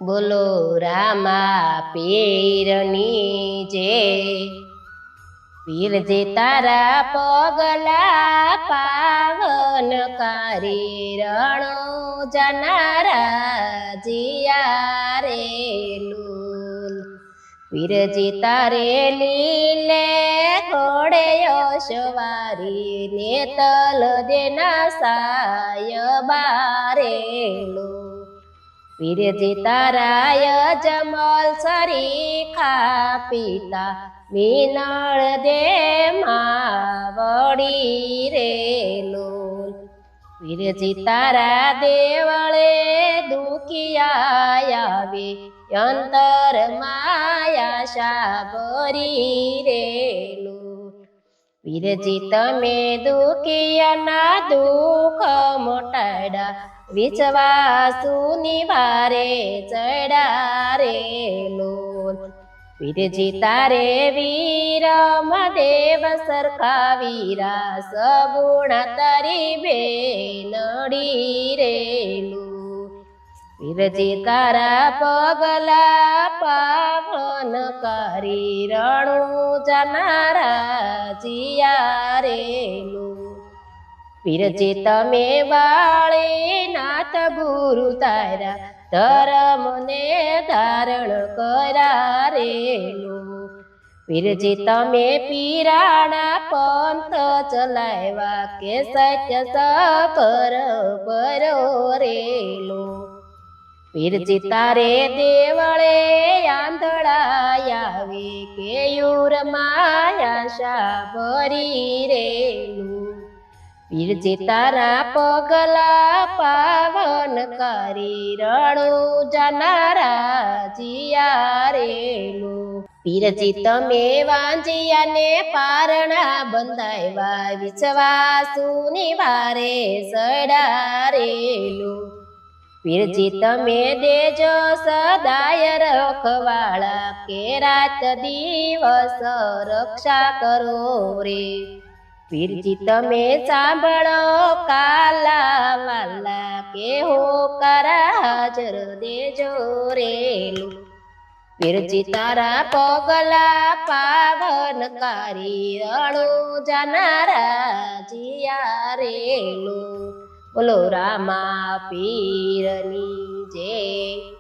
બોલો રામા પીરની જે પીરજી તારા પગલા પાવન કરી રણો જનારા જીયા રે લૂલ પીરજી તારે લીલે ઘોડે યશવારી ને તલ દેના સાય બારે લૂલ પીરજી તારાય જમલ સરીખા પિતા મીનળ દે માવડી રે લોલ પીરજી તારા દેવળે દુખિયા આવે અંતર માયા શાબરી રે લોલ પીરજી તમે દુખિયાના દુઃખ મોટાડા વિશ્વાસુ નિવારે ચડા રે લોલ પીરજી તારે વીર મદેવ સરખા વીરા સગુણ તારી બેનડી રે લોલ પીરજી તારા પગલા પાવન કરી રણું જનારા જીયા રે લોલ પીરજી તમે વાળે નાથ ગુરુ તારા ધર્મને ધારણ કરા રેલો પીરજી તમે પીરાણા પંથ ચલાવ્યા કે સત્ય સબર બરો રેલો પીરજી તારે દેવળે આંધળા આવે કે યુર માયા શાબરી રેલું પીરજી તારા પગલા પાવન કરી રણું જનારા જીયા રેલો પીરજી તમે વાંજિયાને પારણા બંધાવ્યા વિશ્વાસુ નિવારે સડા રેલો પીરજી તમે દેજો સદાય રખવાળા કે રાત દિવસ રક્ષા કરો રે પીરજી તમે સાંભળો કાલા વાલા કે હો કરા હાજર દેજો રેલું પીરજી તારા પગલા પાવન કરી રણું જનારા જીયા રેલું બોલો રામા પીરની જય।